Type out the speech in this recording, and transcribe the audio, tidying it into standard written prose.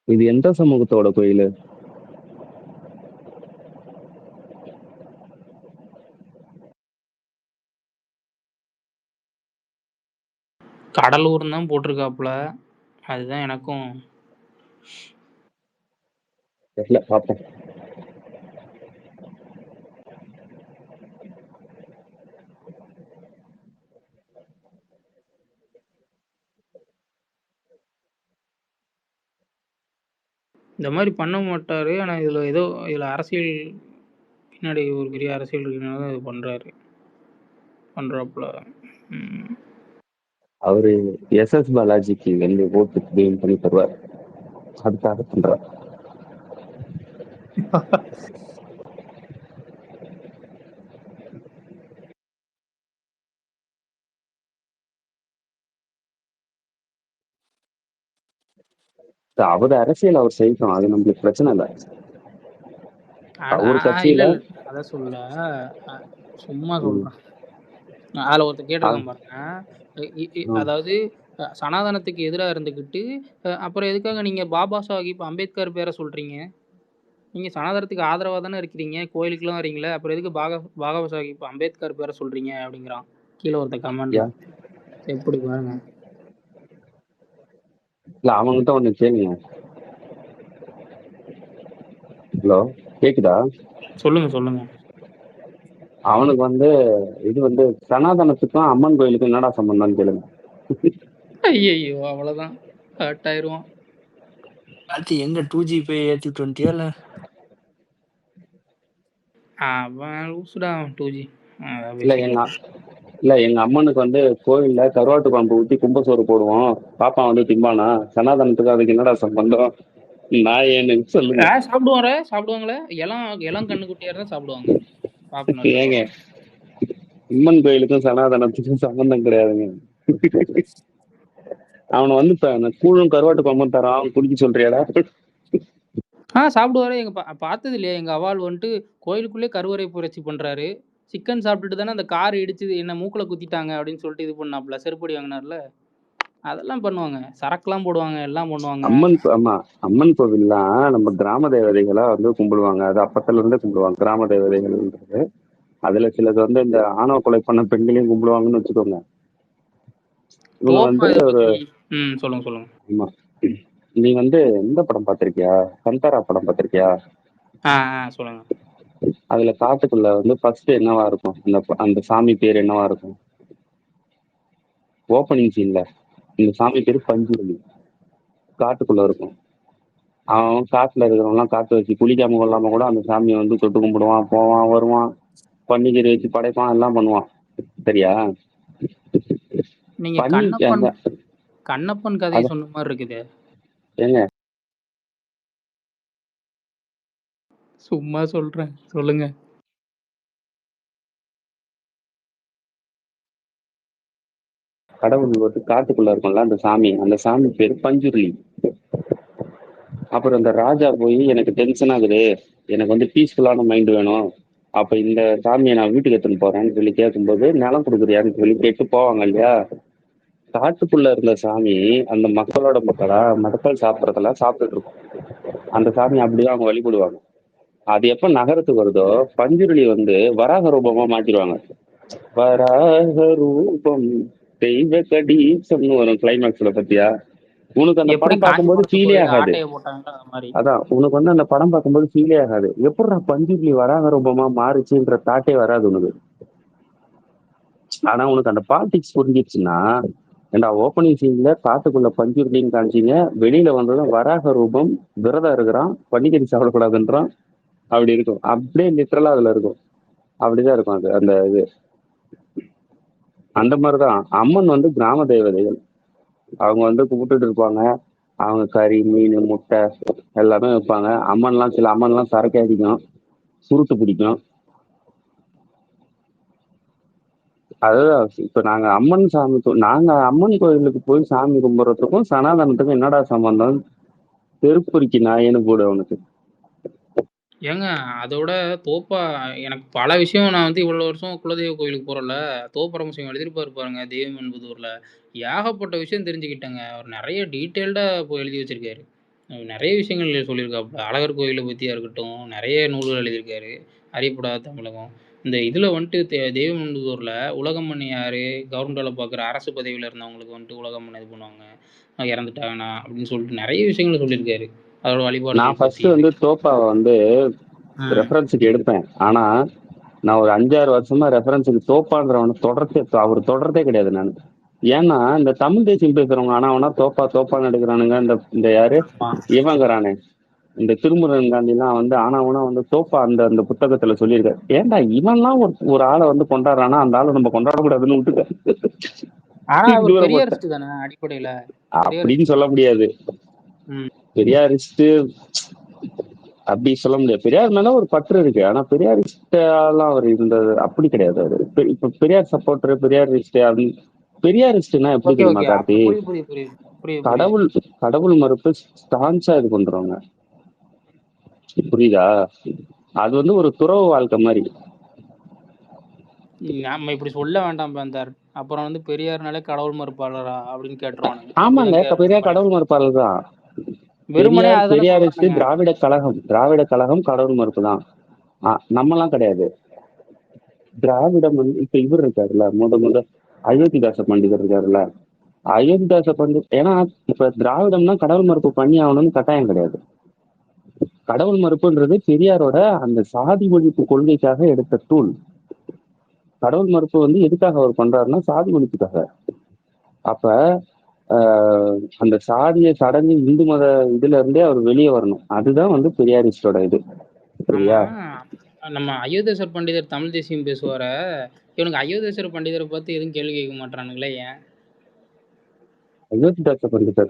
இது எந்த சமூகத்தோட கோயிலு? கடலூர்னு தான் போட்டிருக்காப்புல. அதுதான் எனக்கும் தெரியல, பாப்போம். இந்த மாரி பண்ண மாட்டாரு. ஆனா இதுல அரசியல் பின்னாடி ஒரு பெரிய அரசியல் இருக்கனால தான் இது பண்றாப்புல. ம். அவரு எஸ்.எஸ். பாலாஜிக்கு வந்து ஓட்டு கெயின் பண்ணி தருவார். அதுக்காக பண்றார். அவரு அரசியல் அவர் செய்யட்டும். அது நம்மளுக்கு பிரச்சனை இல்ல. ஒரு இல்ல கட்சியில இல்ல. அத சொல்லல. அ சும்மா ம், சொல்றேன். அதுல ஒருத்தன் அ- கேட்டிருக்கான் பாருங்க. ம். அதாவது சனாதனத்துக்கு எதிரா இருந்துகிட்டு, அப்புறம் எதுக்காக நீங்க பாபா சாஹிப் அம்பேத்கர் பேர சொல்றீங்க? நீங்க சனாதனத்துக்கு ஆதரவா தானே இருக்கிறீங்க. கோயிலுக்குலாம் வரீங்கல்ல. அப்புறம் எதுக்கு பாபா சாஹிப் அம்பேத்கர் பேர சொல்றீங்க? அப்படிங்கிறான். கீழ ஒருத்தன் கமெண்ட்ல. யா- எப்படி பாருங்க. இல்ல, அவன்கிட்ட ஒண்ணு கேளுங்க. ஹலோ, கேக்குதா? சொல்லுங்க, சொல்லுங்க. அவனுக்கு வந்து இது வந்து சனாதனத்துக்கும் அம்மன் கோயிலுக்கும் என்னடா சம்பந்தம்னு கேளுங்க. ஐயய்யோ! அவ்வளோதான். ஹர்ட் ஆயிருவான். அது எங்க 2G போய் ஏத்திட்டு வந்துட்டியா இல்ல? அவன் லூசுடா அவன் 2G. அதான் இல்ல பேசிட்டு எங்க இல்ல எங்க அம்மனுக்கு வந்து கோயில்ல கருவாட்டு பாம்பு ஊத்தி கும்பசோறு போடுவோம். பாப்பா வந்து திம்பானா? சனாதனத்துக்கு அதுக்கு என்னடா சம்பந்தம்? நான் ஏன்னு சொல்லுங்க. சாப்பிடுவாங்களே. இளம் கன்னுக்குட்டியா இருந்தா சாப்பிடுவாங்க. பாப்கார்ன் ஏங்க, கருவாடு. அம்மன் கோயிலுக்கும் சனாதனத்துக்கும் சம்பந்தம் கிடையாதுங்க. அவனை வந்து இப்ப நான் கூழும் கருவாட்டு பாம்பும் தரான் குடிக்க சொல்றியாடா? சாப்பிடுவாரு. பார்த்தது இல்லையா? எங்க அவாள் வந்துட்டு கோயிலுக்குள்ளே கருவறை புரட்சி பண்றாரு. சிக்கன் சாப்பிட்டுட்டு தானே அந்த கார் இடிச்சு என்ன மூக்குல குத்திட்டாங்க அப்படின்னு சொல்லிட்டு இது பண்ணாப்புல. செருப்படி வாங்குனார்ல. அதெல்லாம் பண்ணுவாங்க. சரக்குலாம் போடுவாங்க. எல்லாம் பண்ணுவாங்க. ஆமா, அம்மன் கோவில்லாம் நம்ம கிராம தேவதைகளா வந்து கும்பிடுவாங்க. அது அப்பத்துல இருந்தே கும்பிடுவாங்க கிராம தேவதைகள்ன்றது. அதுல சிலது வந்து இந்த ஆணவ கொலை பண்ண பெண்களையும் கும்பிடுவாங்கன்னு வச்சுக்கோங்க. இவங்க தோப்பா வந்து இத ஒரு பத்தி சொல்லுங்க, சொல்லுங்க. ஆமா. நீ வந்து இந்த படம் பார்த்திருக்கியா? சந்தாரா படம் பார்த்திருக்கியா? ஆ, சொல்லுங்க. அதுல காட்டுக்குள்ள வந்து ஃபர்ஸ்ட் என்னவா இருக்கும்? அந்த சாமி பேர் என்னவா இருக்கும்? ஓப்பனிங் சீன்ல இந்த சாமி பேரு பஞ்சுருளி. காட்டுக்குள்ள இருக்கும். அவன் காட்டுல இருக்கிறவன்லாம் காட்டு வச்சு குளிக்காம கொள்ளாம கூட அந்த சாமியை வந்து தொட்டு கும்பிடுவான், போவான், வருவான், பன்னிக்கறி வச்சு படைப்பான், எல்லாம் பண்ணுவான். சரியா? நீங்க பன்னி அந்த கண்ணப்பன் கதைய அத சொன்ன மாரி இருக்குதே. ஏங்க, சும்மா சொல்றேன். சொல்லுங்க. கடவுள் வந்து காட்டுக்குள்ள இருக்கும்ல அந்த சாமி பேரு பஞ்சுருளி. அப்புறம் இந்த ராஜா போய் எனக்கு டென்ஷன் ஆகுது, எனக்கு வந்து பீஸ்ஃபுல்லான மைண்ட் வேணும், அப்ப இந்த சாமியை நான் வீட்டுக்கு எடுத்துன்னு போறேன்னு சொல்லி கேட்கும்போது நிலம் கொடுக்குறியான்னு சொல்லி கேட்டு போவாங்க இல்லையா? காட்டுக்குள்ள இருந்த சாமி அந்த மக்களோட மக்களா மக்கள் சாப்பிடறதெல்லாம் சாப்பிட்டுட்டு இருக்கும். அந்த சாமி அப்படிதான் அவங்க வழிபடுவாங்க. அது எப்ப நகரத்துக்கு வருதோ பஞ்சுருளி வந்து வராக ரூபமா மாத்திடுவாங்க. வராக ரூபம் தெய்வ கடீசம்னு வரும் கிளைமேக்ஸ்ல பத்தியா? உனக்கு அந்த எப்படி படம் பார்க்கும்போது காஞ்சிபுரத்து ஃபீலே கோயில்ல ஆகாது. ஆட்டைய போட்டாங்கல்ல அது மாரி. அதான் உனக்கு வந்து அந்த படம் பார்க்கும்போது ஃபீலே ஆகாது. எப்படிடா பஞ்சுருளி வராக ரூபமா மாறுச்சுன்ற தாட்டே வராது உனக்கு. ஆனா உனக்கு அந்த பாலிடிக்ஸ் புரிஞ்சிச்சுன்னா, ஏண்டா ஓப்பனிங் சீன்ல காட்டுக்குள்ள பஞ்சுருளின்னு காமிச்சீங்க, வெளியில வந்ததும் வராக ரூபம், விரதம் இருக்கிறான், பன்னிக்கறி சாப்பிடக்கூடாதுன்றான், அப்படி இருக்கும். அப்படியே லிட்டரலா அதுல இருக்கும். அப்படிதான் இருக்கும் அது. அந்த இது அந்த மாதிரிதான் அம்மன் வந்து கிராம தேவதைகள். அவங்க வந்து கும்பிட்டுட்டு இருப்பாங்க. அவங்க கறி, மீன், முட்டை எல்லாமே வைப்பாங்க. சில அம்மன்லாம் சரக்கு அடிக்கும், சுருட்டு பிடிக்கும். அதுதான் இப்ப நாங்க அம்மன் கோயிலுக்கு போய் சாமி கும்பிடுறதுக்கும் சனாதனத்துக்கும் என்னடா சம்பந்தம்? தெருப்பொறிக்கு நாயேன்னு போடு அவனுக்கு. ஏங்க அதோட தோப்பா எனக்கு பல விஷயம் நான் வந்து இவ்வளோ வருஷம் குலதெய்வ கோயிலுக்கு போறேன்ல, தோப்பரமசிவம் எழுதியிருப்பாரு பாருங்க தெய்வம் என்பதூர்ல. ஏகப்பட்ட விஷயம் தெரிஞ்சுக்கிட்டேங்க. அவர் நெறைய டீட்டெயில்டா எழுதி வச்சிருக்காரு. நிறைய விஷயங்கள் சொல்லியிருக்காப்புல. அழகர் கோயில பத்தியா இருக்கட்டும், நிறைய நூல்கள் எழுதியிருக்காரு. அறியப்படாத தமிழகம். இந்த இதில வந்துட்டு தெய்வமண்டூர்ல உலகமண்ணு யாரு? கவர்மெண்ட் வேல பார்க்குற அரசு பதவியில இருந்தவங்களுக்கு வந்துட்டு உலகமண்ணு இது பண்ணுவாங்க. இறந்துட்டாங்கன்னா அப்படின்னு சொல்லிட்டு நிறைய விஷயங்கள சொல்லியிருக்காரு. அதோட நான் வழிபாடுகள் ஃபர்ஸ்ட் பத்தி. வந்து தோப்பாவை வந்து ம். ரெஃபரன்ஸுக்கு எடுப்பேன். ஆனா நான் ஒரு 5-6 வருஷமா ரெஃபரன்ஸுக்கு தோப்பான்றவன அவர் தொடர்றதே கிடையாது நான். ஏன்னா இந்த தமிழ் தேசியம் பேசுறவங்க ஆனா அவனா தோப்பான்னு எடுக்கிறானுங்க. இந்த இந்த யாரு ஆமா. இவங்கிறானே இந்த திருமுருகன் காந்திலாம் வந்து ஆனா அவனா வந்து தோப்பா அந்த அந்த புத்தகத்துல சொல்லியிருக்காரு. ஏன்டா இவன்லாம் ஒரு ஆளை வந்து கொண்டாடுறானா அந்த ஆளை நம்ம கொண்டாடக்கூடாதுன்னு விட்டுக்க ஆனா அவர் தூர போட்ட பெரியாரிஸ்ட் தானே அடிப்படையில. அப்படின்னு பெரியாரிஸ்ட் சொல்ல தானே. முடியாது. ம். பெரியாரிஸ்ட் அப்படி சொல்ல முடியாது. பெரியார் மேல ஒரு பற்று இருக்கு. ஆனா பெரியாரிஸ்டாலாம் அவர் இருந்தது அப்படி கிடையாது. அவரு இப்ப பெரியார் சப்போர்டர் பெரியாரிஸ்ட் பெரியாரிஸ்ட்னா எப்படி ஓகே, தெரியுமா ஓகே. கார்த்தி? புரியுது, புரியுது, புரியுது. புரியுது, புரியுது. கடவுள் கடவுள் மறுப்பு ஸ்டான்ஸா இது பண்றவங்க. புரியுதா? அது வந்து ஒரு துறவு வாழ்க்கை மாதிரி. நாம இப்படி சொல்ல வேண்டாம் பேந்தார். அப்புறம் வந்து பெரியார்னாலே கடவுள் மறுப்பாளரா அப்படின்னு கேட்டுருவானுங்க. ஆமாங்க, அப்படிதான் கேட்கணும் பெரியார் நம்ம. கடவுள் மறுப்பாளர் தான். வெறுமனே பெரியார் அதுதானே பெரியாரிஸ்ட் சொல்றானுங்க. திராவிட கழகம் கடவுள் மறுப்பு தான். நம்மலாம் கிடையாது. திராவிடம் வந்து இப்ப இவர் இருக்காருல்ல முத அயோத்திதாச பண்டிதர் இருக்காருல்ல. அயோத்திதாச பண்டிதர் ஏன்னா இப்ப திராவிடம்னா கடவுள் மறுப்பு பண்ணி ஆகணும்னு கட்டாயம் கிடையாது. கடவுள் மறுப்புன்றது பெரியாரோட அந்த சாதி ஒழிப்பு கொள்கைக்காக எடுத்த டூல். கடவுள் மறுப்பு வந்து எதுக்காக அவர் பண்றாருன்னா சாதி ஒழிப்புக்காக. அப்ப அந்த சாதிய சடங்கு இந்து மத இதுல இருந்தே அவர் வெளியே வரணும். அதுதான் வந்து பெரியாரிஸ்டோட இது. ஆமா. சரியா? நம்ம அயோத்திதாசர் பண்டிதர் தமிழ் தேசியம் பேசுவார, இவனுக்கு அயோத்திதாசர் பண்டிதரை பார்த்து எதுவும் கேள்வி கேட்க மாட்றானுங்களே ஏன்? அயோத்திதாச பண்டிதர்